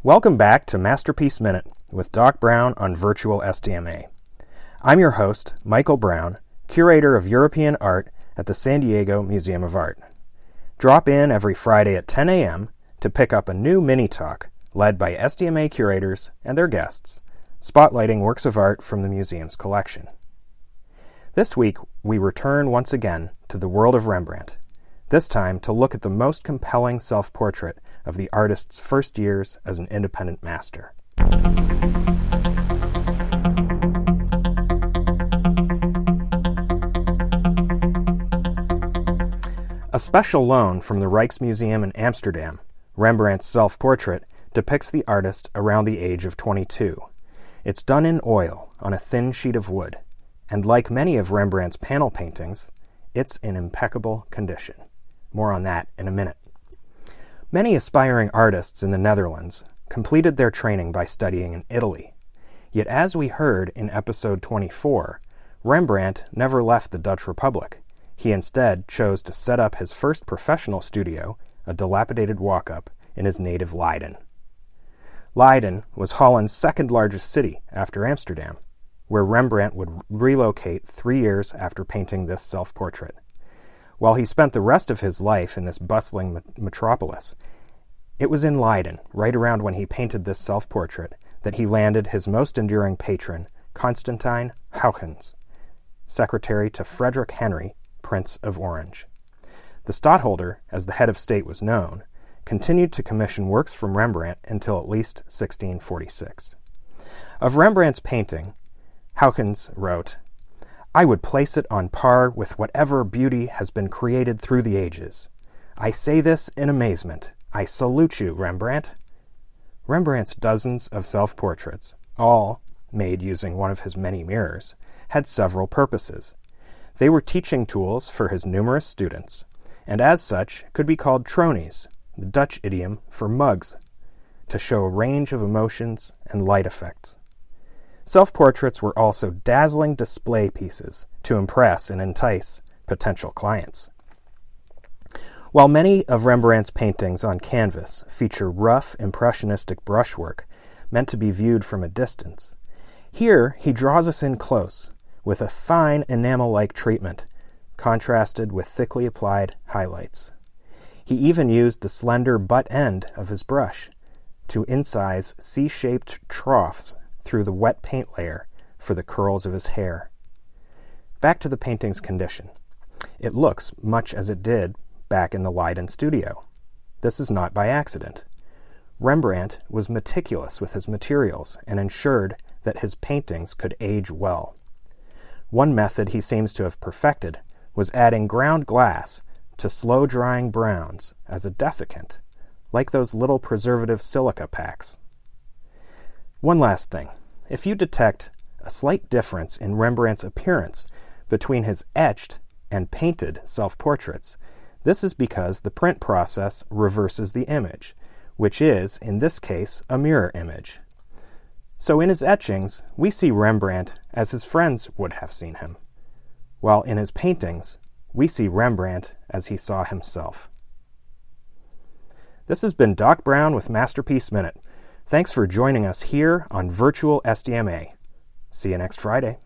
Welcome back to Masterpiece Minute with Doc Brown on Virtual SDMA. I'm your host, Michael Brown, curator of European art at the San Diego Museum of Art. Drop in every Friday at 10 a.m. to pick up a new mini-talk led by SDMA curators and their guests, spotlighting works of art from the museum's collection. This week, we return once again to the world of Rembrandt, this time to look at the most compelling self-portrait of the artist's first years as an independent master. A special loan from the Rijksmuseum in Amsterdam, Rembrandt's self-portrait depicts the artist around the age of 22. It's done in oil on a thin sheet of wood, and like many of Rembrandt's panel paintings, it's in impeccable condition. More on that in a minute. Many aspiring artists in the Netherlands completed their training by studying in Italy. Yet as we heard in episode 24, Rembrandt never left the Dutch Republic. He instead chose to set up his first professional studio, a dilapidated walk-up, in his native Leiden. Leiden was Holland's second largest city after Amsterdam, where Rembrandt would relocate 3 years after painting this self-portrait. While he spent the rest of his life in this bustling metropolis, it was in Leiden, right around when he painted this self-portrait, that he landed his most enduring patron, Constantijn Huygens, secretary to Frederick Henry, Prince of Orange. The stadtholder, as the head of state was known, continued to commission works from Rembrandt until at least 1646. Of Rembrandt's painting, Huygens wrote, "I would place it on par with whatever beauty has been created through the ages. I say this in amazement. I salute you, Rembrandt." Rembrandt's dozens of self-portraits, all made using one of his many mirrors, had several purposes. They were teaching tools for his numerous students, and as such could be called tronies, the Dutch idiom for mugs, to show a range of emotions and light effects. Self-portraits were also dazzling display pieces to impress and entice potential clients. While many of Rembrandt's paintings on canvas feature rough, impressionistic brushwork meant to be viewed from a distance, here he draws us in close with a fine enamel-like treatment contrasted with thickly applied highlights. He even used the slender butt end of his brush to incise C-shaped troughs through the wet paint layer for the curls of his hair. Back to the painting's condition. It looks much as it did back in the Leiden studio. This is not by accident. Rembrandt was meticulous with his materials and ensured that his paintings could age well. One method he seems to have perfected was adding ground glass to slow-drying browns as a desiccant, like those little preservative silica packs. One last thing. If you detect a slight difference in Rembrandt's appearance between his etched and painted self-portraits, this is because the print process reverses the image, which is, in this case, a mirror image. So in his etchings, we see Rembrandt as his friends would have seen him, while in his paintings, we see Rembrandt as he saw himself. This has been Doc Brown with Masterpiece Minute. Thanks for joining us here on Virtual SDMA. See you next Friday.